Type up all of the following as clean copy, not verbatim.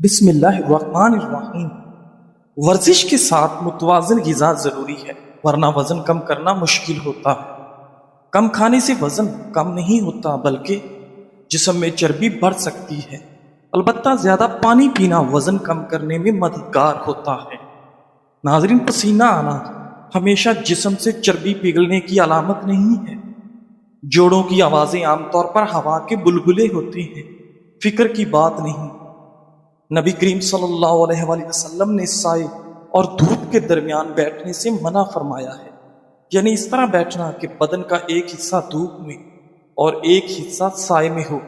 بسم اللہ الرحمن الرحیم۔ ورزش کے ساتھ متوازن غذا ضروری ہے، ورنہ وزن کم کرنا مشکل ہوتا ہے۔ کم کھانے سے وزن کم نہیں ہوتا بلکہ جسم میں چربی بڑھ سکتی ہے۔ البتہ زیادہ پانی پینا وزن کم کرنے میں مددگار ہوتا ہے۔ ناظرین، پسینہ آنا ہمیشہ جسم سے چربی پگھلنے کی علامت نہیں ہے۔ جوڑوں کی آوازیں عام طور پر ہوا کے بلبلے ہوتے ہیں، فکر کی بات نہیں۔ نبی کریم صلی اللہ علیہ وآلہ وسلم نے سائے اور دھوپ کے درمیان بیٹھنے سے منع فرمایا ہے، یعنی اس طرح بیٹھنا کہ بدن کا ایک حصہ دھوپ میں اور ایک حصہ سائے میں ہو۔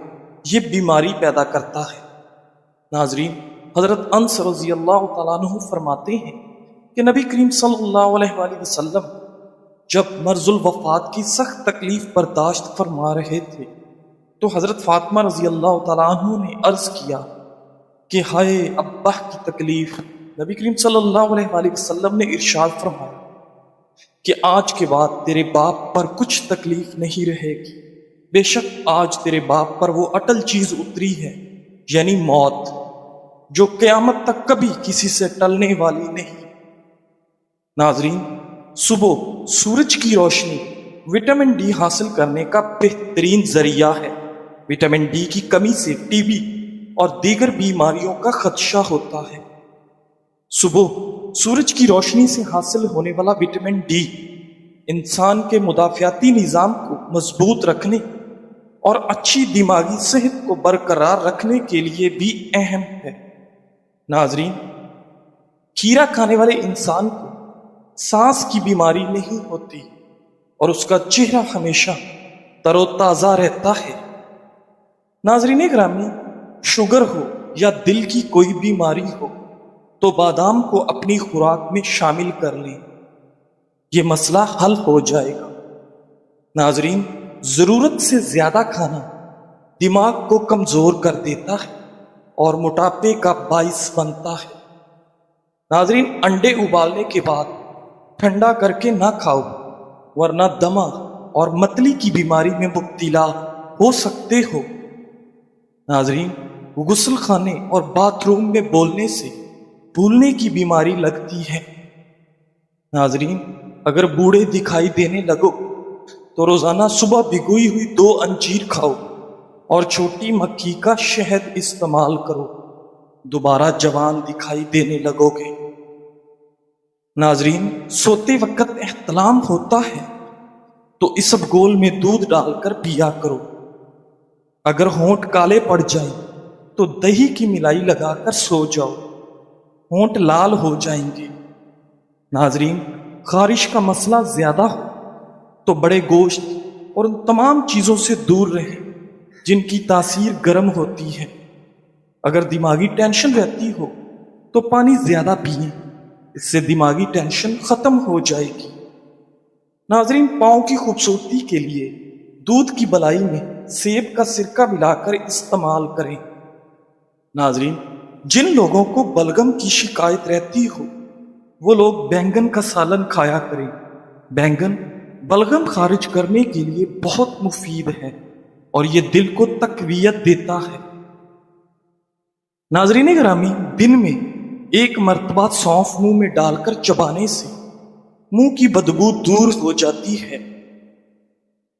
یہ بیماری پیدا کرتا ہے۔ ناظرین، حضرت انس رضی اللہ تعالیٰ عنہ فرماتے ہیں کہ نبی کریم صلی اللہ علیہ وآلہ وسلم جب مرض الوفات کی سخت تکلیف برداشت فرما رہے تھے تو حضرت فاطمہ رضی اللہ تعالیٰ عنہ نے عرض کیا کہ ہائے ابا کی تکلیف۔ نبی کریم صلی اللہ علیہ وآلہ وسلم نے ارشاد فرمایا کہ آج کے بعد تیرے باپ پر کچھ تکلیف نہیں رہے گی، بے شک آج تیرے باپ پر وہ اٹل چیز اتری ہے، یعنی موت، جو قیامت تک کبھی کسی سے ٹلنے والی نہیں۔ ناظرین، صبح سورج کی روشنی وٹامن ڈی حاصل کرنے کا بہترین ذریعہ ہے۔ وٹامن ڈی کی کمی سے ٹی بی اور دیگر بیماریوں کا خدشہ ہوتا ہے۔ صبح سورج کی روشنی سے حاصل ہونے والا وٹامن ڈی انسان کے مدافعاتی نظام کو مضبوط رکھنے اور اچھی دماغی صحت کو برقرار رکھنے کے لیے بھی اہم ہے۔ ناظرین، کھیرا کھانے والے انسان کو سانس کی بیماری نہیں ہوتی اور اس کا چہرہ ہمیشہ تر و تازہ رہتا ہے۔ ناظرین گرامی، شوگر ہو یا دل کی کوئی بیماری ہو تو بادام کو اپنی خوراک میں شامل کر لیں، یہ مسئلہ حل ہو جائے گا۔ ناظرین، ضرورت سے زیادہ کھانا دماغ کو کمزور کر دیتا ہے اور موٹاپے کا باعث بنتا ہے۔ ناظرین، انڈے ابالنے کے بعد ٹھنڈا کر کے نہ کھاؤ، ورنہ دمہ اور متلی کی بیماری میں مبتلا ہو سکتے ہو۔ ناظرین، غسل خانے اور باتھ روم میں بولنے سے بھولنے کی بیماری لگتی ہے۔ ناظرین، اگر بوڑھے دکھائی دینے لگو تو روزانہ صبح بھگوئی ہوئی 2 انجیر کھاؤ اور چھوٹی مکھی کا شہد استعمال کرو، دوبارہ جوان دکھائی دینے لگو گے۔ ناظرین، سوتے وقت احتلام ہوتا ہے تو اسبگول میں دودھ ڈال کر پیا کرو۔ اگر ہونٹ کالے پڑ جائیں تو دہی کی ملائی لگا کر سو جاؤ، ہونٹ لال ہو جائیں گے۔ ناظرین، خارش کا مسئلہ زیادہ ہو تو بڑے گوشت اور ان تمام چیزوں سے دور رہیں جن کی تاثیر گرم ہوتی ہے۔ اگر دماغی ٹینشن رہتی ہو تو پانی زیادہ پئیں، اس سے دماغی ٹینشن ختم ہو جائے گی۔ ناظرین، پاؤں کی خوبصورتی کے لیے دودھ کی بلائی میں سیب کا سرکہ ملا کر استعمال کریں۔ ناظرین، جن لوگوں کو بلغم کی شکایت رہتی ہو وہ لوگ بینگن کا سالن کھایا کریں۔ بینگن بلغم خارج کرنے کے لیے بہت مفید ہے اور یہ دل کو تقویت دیتا ہے۔ ناظرین گرامی، دن میں 1 مرتبہ سونف منہ میں ڈال کر چبانے سے منہ کی بدبو دور ہو جاتی ہے۔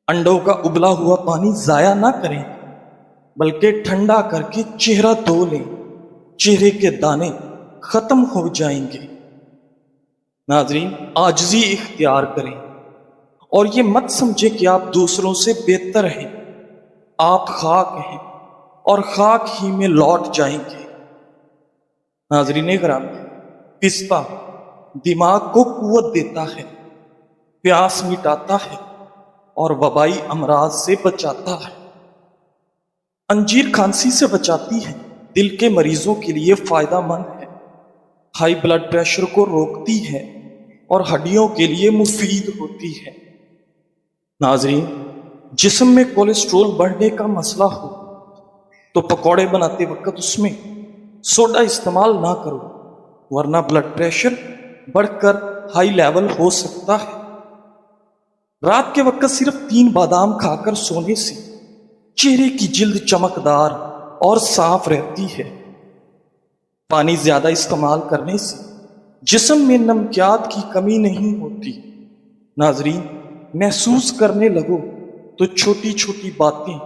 انڈوں کا ابلا ہوا پانی ضائع نہ کریں بلکہ ٹھنڈا کر کے چہرہ دھو لیں، چہرے کے دانے ختم ہو جائیں گے۔ ناظرین، عاجزی اختیار کریں اور یہ مت سمجھیں کہ آپ دوسروں سے بہتر ہیں۔ آپ خاک ہیں اور خاک ہی میں لوٹ جائیں گے۔ ناظرین گرامی، پستہ دماغ کو قوت دیتا ہے، پیاس مٹاتا ہے اور وبائی امراض سے بچاتا ہے۔ انجیر کھانسی سے بچاتی ہے، دل کے مریضوں کے لیے فائدہ مند ہے، ہائی بلڈ پریشر کو روکتی ہے اور ہڈیوں کے لیے مفید ہوتی ہے۔ ناظرین، جسم میں کولیسٹرول بڑھنے کا مسئلہ ہو تو پکوڑے بناتے وقت اس میں سوڈا استعمال نہ کرو، ورنہ بلڈ پریشر بڑھ کر ہائی لیول ہو سکتا ہے۔ رات کے وقت صرف 3 بادام کھا کر سونے سے چہرے کی جلد چمکدار اور صاف رہتی ہے۔ پانی زیادہ استعمال کرنے سے جسم میں نمکیات کی کمی نہیں ہوتی۔ ناظرین، محسوس کرنے لگو تو چھوٹی چھوٹی باتیں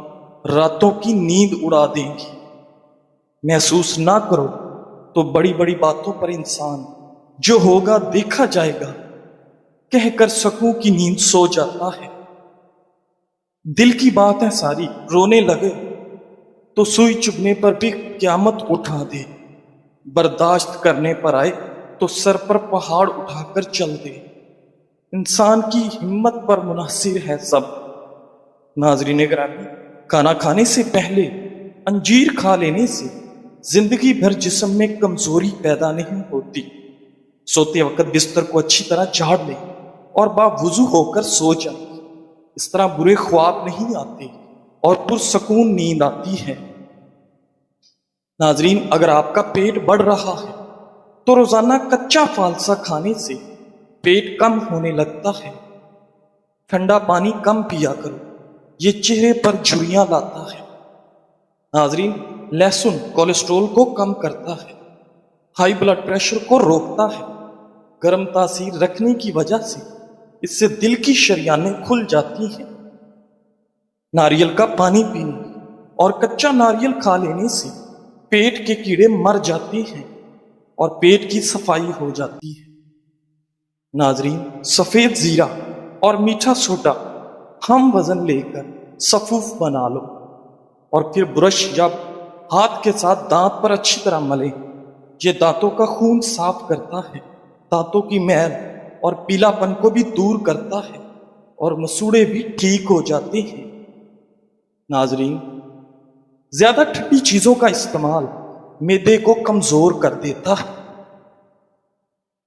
راتوں کی نیند اڑا دیں گی۔ محسوس نہ کرو تو بڑی بڑی باتوں پر انسان جو ہوگا دیکھا جائے گا کہہ کر سکوں کی نیند سو جاتا ہے۔ دل کی بات ہے ساری، رونے لگے تو سوئی چبھنے پر بھی قیامت اٹھا دے، برداشت کرنے پر آئے تو سر پر پہاڑ اٹھا کر چل دے۔ انسان کی ہمت پر منحصر ہے سب۔ ناظرین گرامی، کھانا کھانے سے پہلے انجیر کھا لینے سے زندگی بھر جسم میں کمزوری پیدا نہیں ہوتی۔ سوتے وقت بستر کو اچھی طرح جھاڑ لیں اور باوضو ہو کر سو جائیں، اس طرح برے خواب نہیں آتے اور پرسکون نیند آتی ہے۔ ناظرین، اگر آپ کا پیٹ بڑھ رہا ہے تو روزانہ کچا فالسا کھانے سے پیٹ کم ہونے لگتا ہے۔ ٹھنڈا پانی کم پیا کرو، یہ چہرے پر جھریاں لاتا ہے۔ ناظرین، لہسن کولیسٹرول کو کم کرتا ہے، ہائی بلڈ پریشر کو روکتا ہے۔ گرم تاثیر رکھنے کی وجہ سے اس سے دل کی شریانیں کھل جاتی ہیں۔ ناریل کا پانی پینے اور کچا ناریل کھا لینے سے پیٹ کے کیڑے مر جاتے ہیں اور پیٹ کی صفائی ہو جاتی ہے۔ ناظرین، سفید زیرہ اور میٹھا سوڈا ہم وزن لے کر صفوف بنا لو اور پھر برش جب ہاتھ کے ساتھ دانت پر اچھی طرح ملیں۔ یہ دانتوں کا خون صاف کرتا ہے، دانتوں کی میل اور پیلا پن کو بھی دور کرتا ہے اور مسوڑے بھی ٹھیک ہو جاتے ہیں۔ ناظرین، زیادہ ٹھنڈی چیزوں کا استعمال معدے کو کمزور کر دیتا ہے۔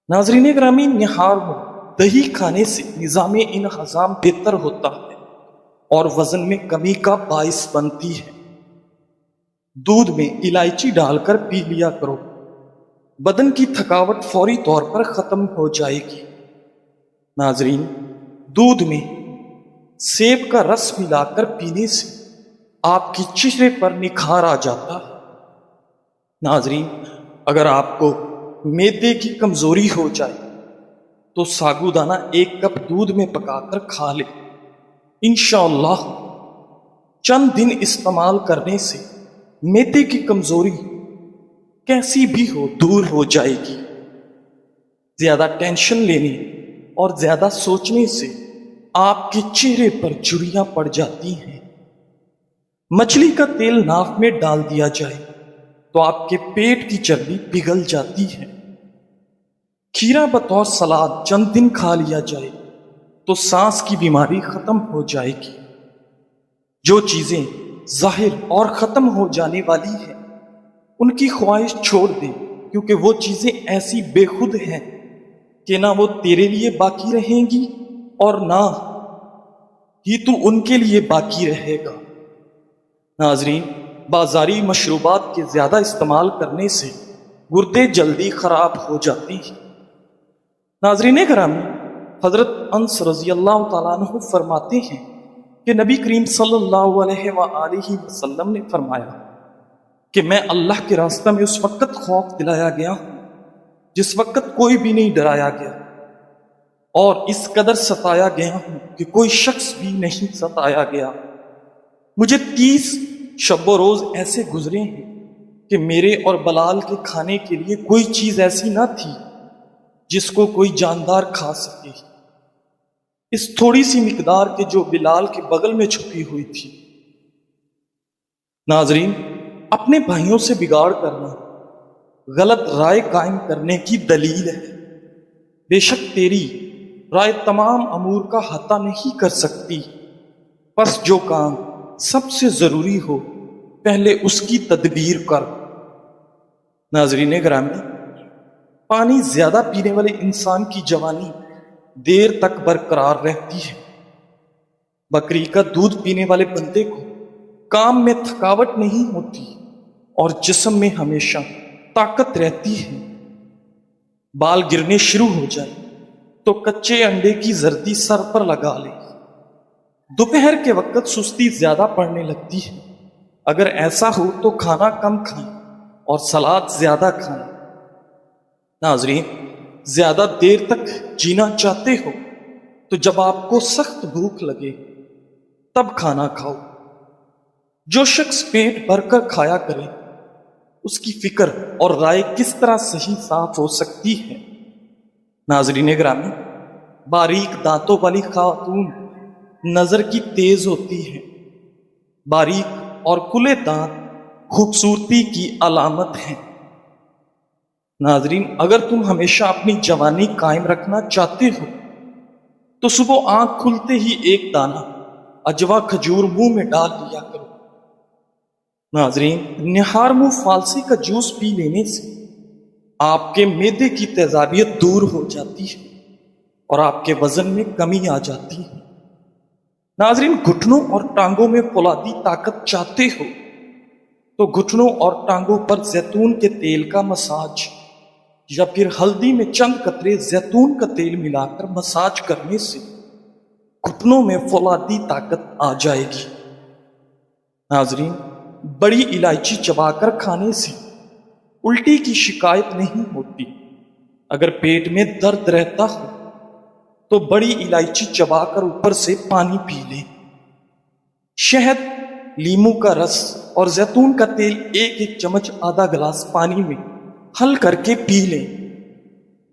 ناظرین گرامی، نہار میں دہی کھانے سے نظام انہضام بہتر ہوتا ہے اور وزن میں کمی کا باعث بنتی ہے۔ دودھ میں الائچی ڈال کر پی لیا کرو، بدن کی تھکاوٹ فوری طور پر ختم ہو جائے گی۔ ناظرین، دودھ میں سیب کا رس ملا کر پینے سے آپ کے چہرے پر نکھار آ جاتا ہے۔ ناظرین، اگر آپ کو معدے کی کمزوری ہو جائے تو ساگو دانہ 1 کپ دودھ میں پکا کر کھا لے، انشاءاللہ چند دن استعمال کرنے سے معدے کی کمزوری کیسی بھی ہو دور ہو جائے گی۔ زیادہ ٹینشن لینے اور زیادہ سوچنے سے آپ کے چہرے پر جھریاں پڑ جاتی ہیں۔ مچھلی کا تیل ناک میں ڈال دیا جائے تو آپ کے پیٹ کی چربی پگھل جاتی ہے۔ کھیرا بطور سلاد چند دن کھا لیا جائے تو سانس کی بیماری ختم ہو جائے گی۔ جو چیزیں ظاہر اور ختم ہو جانے والی ہیں ان کی خواہش چھوڑ دیں، کیونکہ وہ چیزیں ایسی بے خود ہیں کہ نہ وہ تیرے لیے باقی رہیں گی اور نہ ہی تو ان کے لیے باقی رہے گا۔ ناظرین، بازاری مشروبات کے زیادہ استعمال کرنے سے گردے جلدی خراب ہو جاتے ہیں۔ ناظرین گرامی، حضرت انس رضی اللہ تعالیٰ عنہ فرماتے ہیں کہ نبی کریم صلی اللہ علیہ وآلہ وسلم نے فرمایا کہ میں اللہ کے راستہ میں اس وقت خوف دلایا گیا ہوں جس وقت کوئی بھی نہیں ڈرایا گیا، اور اس قدر ستایا گیا ہوں کہ کوئی شخص بھی نہیں ستایا گیا۔ مجھے 30 شب و روز ایسے گزرے ہیں کہ میرے اور بلال کے کھانے کے لیے کوئی چیز ایسی نہ تھی جس کو کوئی جاندار کھا سکے، اس تھوڑی سی مقدار کے جو بلال کے بغل میں چھپی ہوئی تھی۔ ناظرین، اپنے بھائیوں سے بگاڑ کرنا غلط رائے قائم کرنے کی دلیل ہے۔ بے شک تیری رائے تمام امور کا احاطہ نہیں کر سکتی، پس جو کام سب سے ضروری ہو پہلے اس کی تدبیر کر۔ ناظرین گرامی، پانی زیادہ پینے والے انسان کی جوانی دیر تک برقرار رہتی ہے۔ بکری کا دودھ پینے والے بندے کو کام میں تھکاوٹ نہیں ہوتی اور جسم میں ہمیشہ طاقت رہتی ہے۔ بال گرنے شروع ہو جائے تو کچے انڈے کی زردی سر پر لگا لے۔ دوپہر کے وقت سستی زیادہ پڑنے لگتی ہے، اگر ایسا ہو تو کھانا کم کھائیں اور سلاد زیادہ کھائیں۔ ناظرین، زیادہ دیر تک جینا چاہتے ہو تو جب آپ کو سخت بھوک لگے تب کھانا کھاؤ۔ جو شخص پیٹ بھر کر کھایا کرے اس کی فکر اور رائے کس طرح صحیح صاف ہو سکتی ہے؟ ناظرین گرامی، باریک دانتوں والی خاتون نظر کی تیز ہوتی ہے۔ باریک اور کھلے دانت خوبصورتی کی علامت ہیں۔ ناظرین، اگر تم ہمیشہ اپنی جوانی قائم رکھنا چاہتے ہو تو صبح آنکھ کھلتے ہی ایک دانہ اجوا کھجور منہ میں ڈال لیا کرو۔ ناظرین، نہار منہ فالسی کا جوس پی لینے سے آپ کے معدے کی تیزابیت دور ہو جاتی ہے اور آپ کے وزن میں کمی آ جاتی ہے۔ ناظرین، گھٹنوں اور ٹانگوں میں فولادی طاقت چاہتے ہو تو گھٹنوں اور ٹانگوں پر زیتون کے تیل کا مساج یا پھر ہلدی میں چند قطرے زیتون کا تیل ملا کر مساج کرنے سے گھٹنوں میں فولادی طاقت آ جائے گی۔ ناظرین، بڑی الائچی چبا کر کھانے سے الٹی کی شکایت نہیں ہوتی۔ اگر پیٹ میں درد رہتا ہو تو بڑی الائچی چبا کر اوپر سے پانی پی لیں۔ شہد، لیمو کا رس اور زیتون کا تیل ایک ایک چمچ آدھا گلاس پانی میں حل کر کے پی لیں۔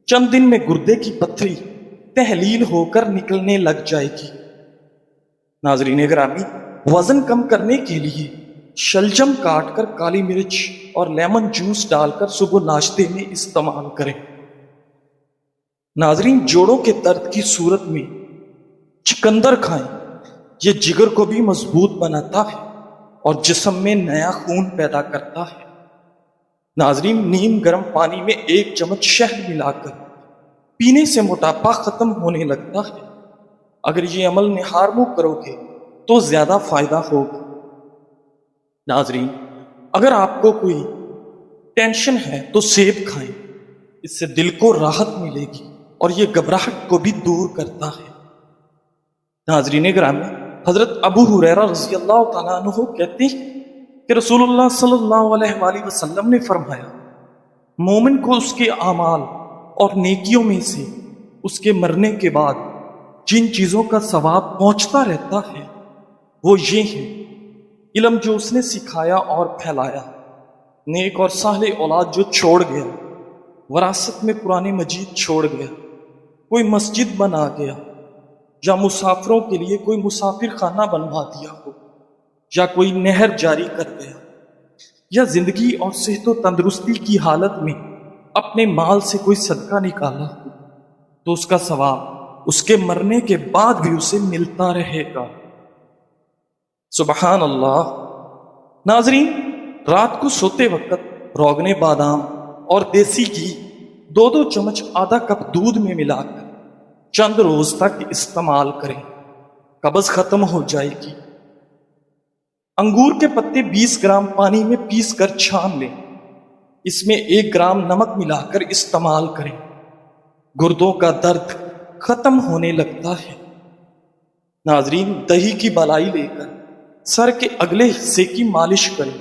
چند دن میں گردے کی پتھری تحلیل ہو کر نکلنے لگ جائے گی۔ ناظرین گرامی، وزن کم کرنے کے لیے شلجم کاٹ کر کالی مرچ اور لیمن جوس ڈال کر صبح ناشتے میں استعمال کریں۔ ناظرین، جوڑوں کے درد کی صورت میں چقندر کھائیں۔ یہ جگر کو بھی مضبوط بناتا ہے اور جسم میں نیا خون پیدا کرتا ہے۔ ناظرین، نیم گرم پانی میں ایک چمچ شہد ملا کر پینے سے موٹاپا ختم ہونے لگتا ہے۔ اگر یہ عمل نہار منہ کرو گے تو زیادہ فائدہ ہوگا۔ ناظرین، اگر آپ کو کوئی ٹینشن ہے تو سیب کھائیں، اس سے دل کو راحت ملے گی اور یہ گھبراہٹ کو بھی دور کرتا ہے۔ ناظرین گرامی، حضرت ابو ہریرہ رضی اللہ تعالیٰ عنہ کہتے ہیں کہ رسول اللہ صلی اللہ علیہ وآلہ وسلم نے فرمایا، مومن کو اس کے اعمال اور نیکیوں میں سے اس کے مرنے کے بعد جن چیزوں کا ثواب پہنچتا رہتا ہے وہ یہ ہیں: علم جو اس نے سکھایا اور پھیلایا، نیک اور صالح اولاد جو چھوڑ گیا، وراثت میں قرآن مجید چھوڑ گیا، کوئی مسجد بنا گیا، یا مسافروں کے لیے کوئی مسافر خانہ بنوا دیا ہو، یا کوئی نہر جاری کر گیا، یا زندگی اور صحت و تندرستی کی حالت میں اپنے مال سے کوئی صدقہ نکالا ہو تو اس کا ثواب اس کے مرنے کے بعد بھی اسے ملتا رہے گا۔ سبحان اللہ۔ ناظرین، رات کو سوتے وقت روغن بادام اور دیسی گھی 2 چمچ آدھا کپ دودھ میں ملا کر چند روز تک استعمال کریں، قبض ختم ہو جائے گی۔ انگور کے پتے 20 گرام پانی میں پیس کر چھان لیں، اس میں 1 گرام نمک ملا کر استعمال کریں، گردوں کا درد ختم ہونے لگتا ہے۔ ناظرین، دہی کی بالائی لے کر سر کے اگلے حصے کی مالش کریں،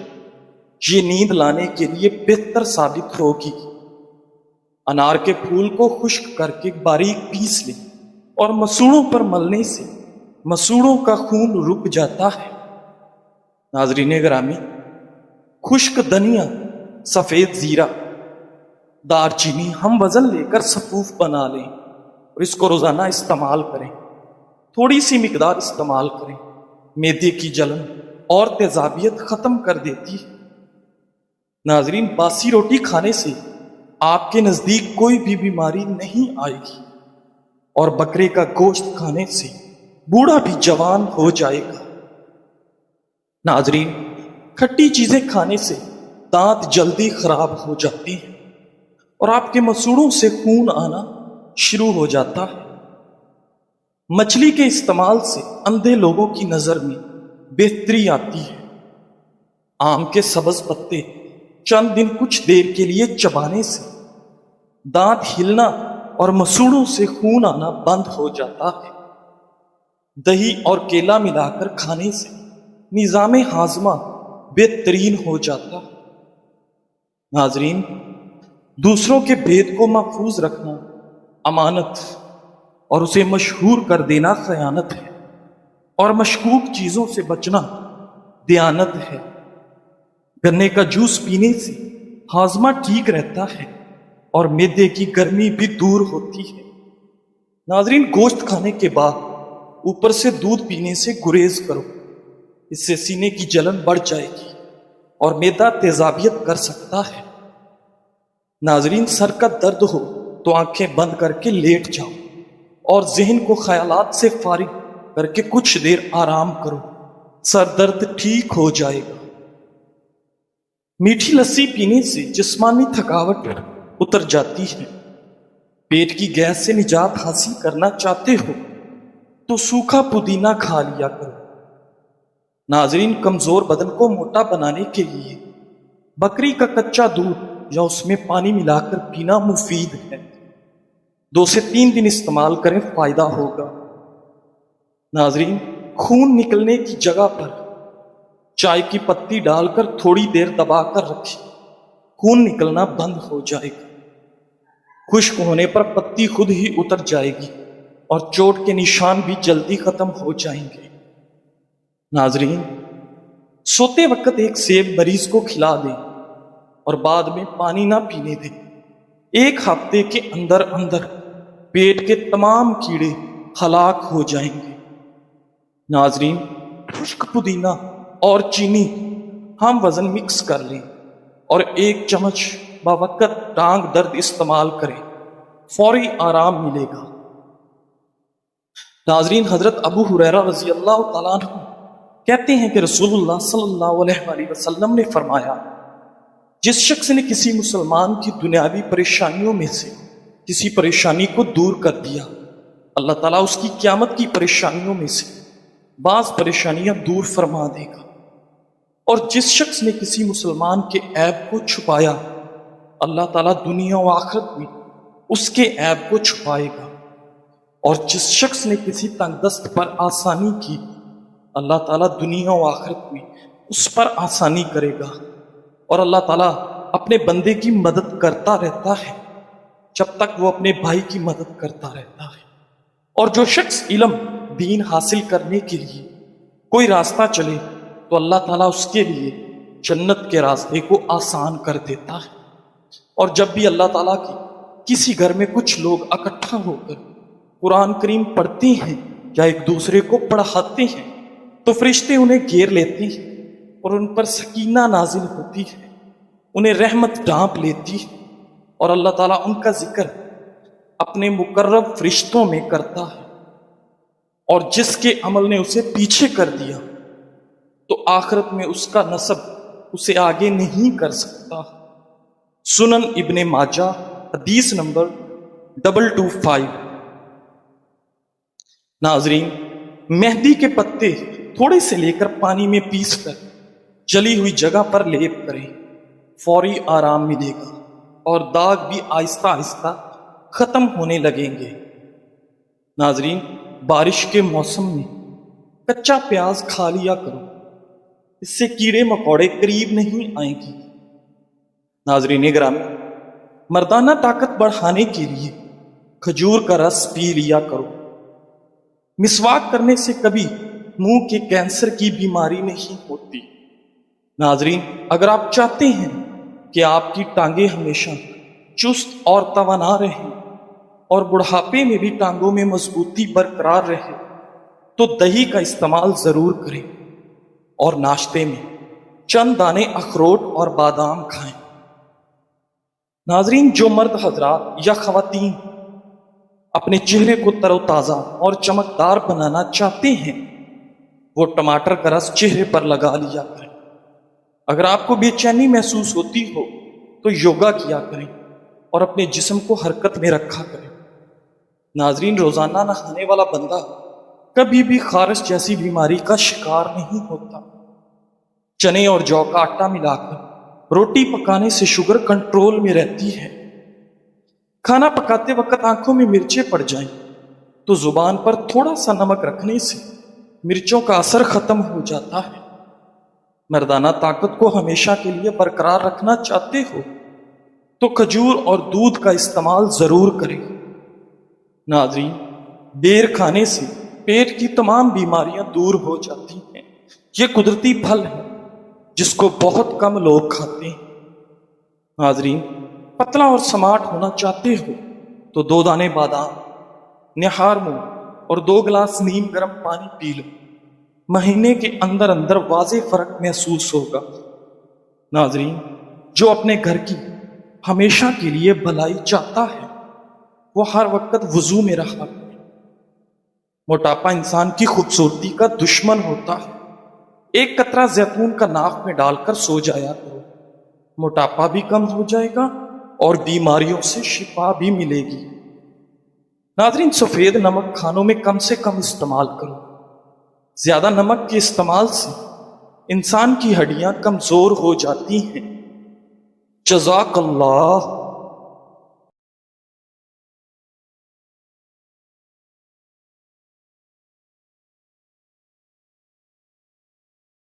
یہ نیند لانے کے لیے بہتر ثابت ہوگی۔ انار کے پھول کو خشک کر کے باریک پیس لیں اور مسوڑوں پر ملنے سے مسوڑوں کا خون رک جاتا ہے۔ ناظرین گرامی، خشک دھنیا، سفید زیرہ، دار چینی ہم وزن لے کر سفوف بنا لیں اور اس کو روزانہ استعمال کریں۔ تھوڑی سی مقدار استعمال کریں، معدے کی جلن اور تیزابیت ختم کر دیتی ہے۔ ناظرین، باسی روٹی کھانے سے آپ کے نزدیک کوئی بھی بیماری نہیں آئے گی اور بکرے کا گوشت کھانے سے بوڑھا بھی جوان ہو جائے گا۔ ناظرین، کھٹی چیزیں کھانے سے دانت جلدی خراب ہو جاتے ہیں اور آپ کے مسوڑوں سے خون آنا شروع ہو جاتا ہے۔ مچھلی کے استعمال سے اندھے لوگوں کی نظر میں بہتری آتی ہے۔ آم کے سبز پتے چند دن کچھ دیر کے لیے چبانے سے دانت ہلنا اور مسوڑوں سے خون آنا بند ہو جاتا ہے۔ دہی اور کیلا ملا کر کھانے سے نظام ہاضمہ بہترین ہو جاتا ہے۔ ناظرین، دوسروں کے بھید کو محفوظ رکھنا امانت اور اسے مشہور کر دینا خیانت ہے، اور مشکوک چیزوں سے بچنا دیانت ہے۔ گنے کا جوس پینے سے ہاضمہ ٹھیک رہتا ہے اور معدے کی گرمی بھی دور ہوتی ہے۔ ناظرین، گوشت کھانے کے بعد اوپر سے دودھ پینے سے گریز کرو، اس سے سینے کی جلن بڑھ جائے گی اور معدہ تیزابیت کر سکتا ہے۔ ناظرین، سر کا درد ہو تو آنکھیں بند کر کے لیٹ جاؤ اور ذہن کو خیالات سے فارغ کر کے کچھ دیر آرام کرو، سر درد ٹھیک ہو جائے گا۔ میٹھی لسی پینے سے جسمانی تھکاوٹ اتر جاتی ہے۔ پیٹ کی گیس سے نجات حاصل کرنا چاہتے ہو تو سوکھا پودینہ کھا لیا کرو۔ ناظرین، کمزور بدن کو موٹا بنانے کے لیے بکری کا کچا دودھ یا اس میں پانی ملا کر پینا مفید ہے۔ 2 سے 3 دن استعمال کریں، فائدہ ہوگا۔ ناظرین، خون نکلنے کی جگہ پر چائے کی پتی ڈال کر تھوڑی دیر دبا کر رکھیں، خون نکلنا بند ہو جائے گا۔ خشک ہونے پر پتی خود ہی اتر جائے گی اور چوٹ کے نشان بھی جلدی ختم ہو جائیں گے۔ ناظرین، سوتے وقت ایک سیب مریض کو کھلا دیں اور بعد میں پانی نہ پینے دیں۔ 1 ہفتے کے اندر اندر پیٹ کے تمام کیڑے ہلاک ہو جائیں گے۔ ناظرین، خشک پودینہ اور چینی ہم وزن مکس کر لیں اور 1 چمچ بوقت ٹانگ درد استعمال کریں، فوری آرام ملے گا۔ ناظرین، حضرت ابو ہریرہ رضی اللہ تعالیٰ عنہ کہتے ہیں کہ رسول اللہ صلی اللہ علیہ وآلہ وسلم نے فرمایا، جس شخص نے کسی مسلمان کی دنیاوی پریشانیوں میں سے کسی پریشانی کو دور کر دیا، اللہ تعالیٰ اس کی قیامت کی پریشانیوں میں سے بعض پریشانیاں دور فرما دے گا۔ اور جس شخص نے کسی مسلمان کے عیب کو چھپایا، اللہ تعالیٰ دنیا و آخرت میں اس کے عیب کو چھپائے گا۔ اور جس شخص نے کسی تنگ دست پر آسانی کی، اللہ تعالیٰ دنیا و آخرت میں اس پر آسانی کرے گا۔ اور اللہ تعالیٰ اپنے بندے کی مدد کرتا رہتا ہے جب تک وہ اپنے بھائی کی مدد کرتا رہتا ہے۔ اور جو شخص علم دین حاصل کرنے کے لیے کوئی راستہ چلے تو اللہ تعالیٰ اس کے لیے جنت کے راستے کو آسان کر دیتا ہے۔ اور جب بھی اللہ تعالیٰ کی کسی گھر میں کچھ لوگ اکٹھا ہو کر قرآن کریم پڑھتے ہیں یا ایک دوسرے کو پڑھاتے ہیں تو فرشتے انہیں گھیر لیتے ہیں اور ان پر سکینہ نازل ہوتی ہے، انہیں رحمت ڈھانپ لیتی ہے، اور اللہ تعالیٰ ان کا ذکر اپنے مقرب فرشتوں میں کرتا ہے۔ اور جس کے عمل نے اسے پیچھے کر دیا تو آخرت میں اس کا نسب اسے آگے نہیں کر سکتا۔ سنن ابن ماجہ حدیث نمبر 225۔ ناظرین، مہندی کے پتے تھوڑے سے لے کر پانی میں پیس کر جلی ہوئی جگہ پر لیپ کریں، فوری آرام ملے گا اور داغ بھی آہستہ آہستہ ختم ہونے لگیں گے۔ ناظرین، بارش کے موسم میں کچا پیاز کھا لیا کرو، اس سے کیڑے مکوڑے قریب نہیں آئیں گی۔ ناظرین گرامی، مردانہ طاقت بڑھانے کے لیے کھجور کا رس پی لیا کرو۔ مسواک کرنے سے کبھی منہ کے کینسر کی بیماری نہیں ہوتی۔ ناظرین، اگر آپ چاہتے ہیں کہ آپ کی ٹانگیں ہمیشہ چست اور توانا رہیں اور بڑھاپے میں بھی ٹانگوں میں مضبوطی برقرار رہے تو دہی کا استعمال ضرور کریں اور ناشتے میں چند دانے اخروٹ اور بادام کھائیں۔ ناظرین، جو مرد حضرات یا خواتین اپنے چہرے کو تر و تازہ اور چمکدار بنانا چاہتے ہیں وہ ٹماٹر کا رس چہرے پر لگا لیا کریں۔ اگر آپ کو بے چینی محسوس ہوتی ہو تو یوگا کیا کریں اور اپنے جسم کو حرکت میں رکھا کریں۔ ناظرین، روزانہ نہانے والا بندہ کبھی بھی خارش جیسی بیماری کا شکار نہیں ہوتا۔ چنے اور جو کا آٹا ملا کر روٹی پکانے سے شوگر کنٹرول میں رہتی ہے۔ کھانا پکاتے وقت آنکھوں میں مرچیں پڑ جائیں تو زبان پر تھوڑا سا نمک رکھنے سے مرچوں کا اثر ختم ہو جاتا ہے۔ مردانہ طاقت کو ہمیشہ کے لیے برقرار رکھنا چاہتے ہو تو کھجور اور دودھ کا استعمال ضرور کریں۔ ناظرین، بیر کھانے سے پیٹ کی تمام بیماریاں دور ہو جاتی ہیں۔ یہ قدرتی پھل ہے جس کو بہت کم لوگ کھاتے ہیں۔ ناظرین، پتلا اور سمارٹ ہونا چاہتے ہو تو 2 دانے بادام نہار منہ اور 2 گلاس نیم گرم پانی پی لو۔ مہینے کے اندر اندر واضح فرق محسوس ہوگا۔ ناظرین، جو اپنے گھر کی ہمیشہ کے لیے بھلائی چاہتا ہے وہ ہر وقت وضو میں رہا کرے۔ موٹاپا انسان کی خوبصورتی کا دشمن ہوتا ہے۔ ایک قطرہ زیتون کا ناک میں ڈال کر سو جایا کرو، موٹاپا بھی کم ہو جائے گا اور بیماریوں سے شفا بھی ملے گی۔ ناظرین، سفید نمک کھانوں میں کم سے کم استعمال کرو۔ زیادہ نمک کے استعمال سے انسان کی ہڈیاں کمزور ہو جاتی ہیں۔ جزاک اللہ۔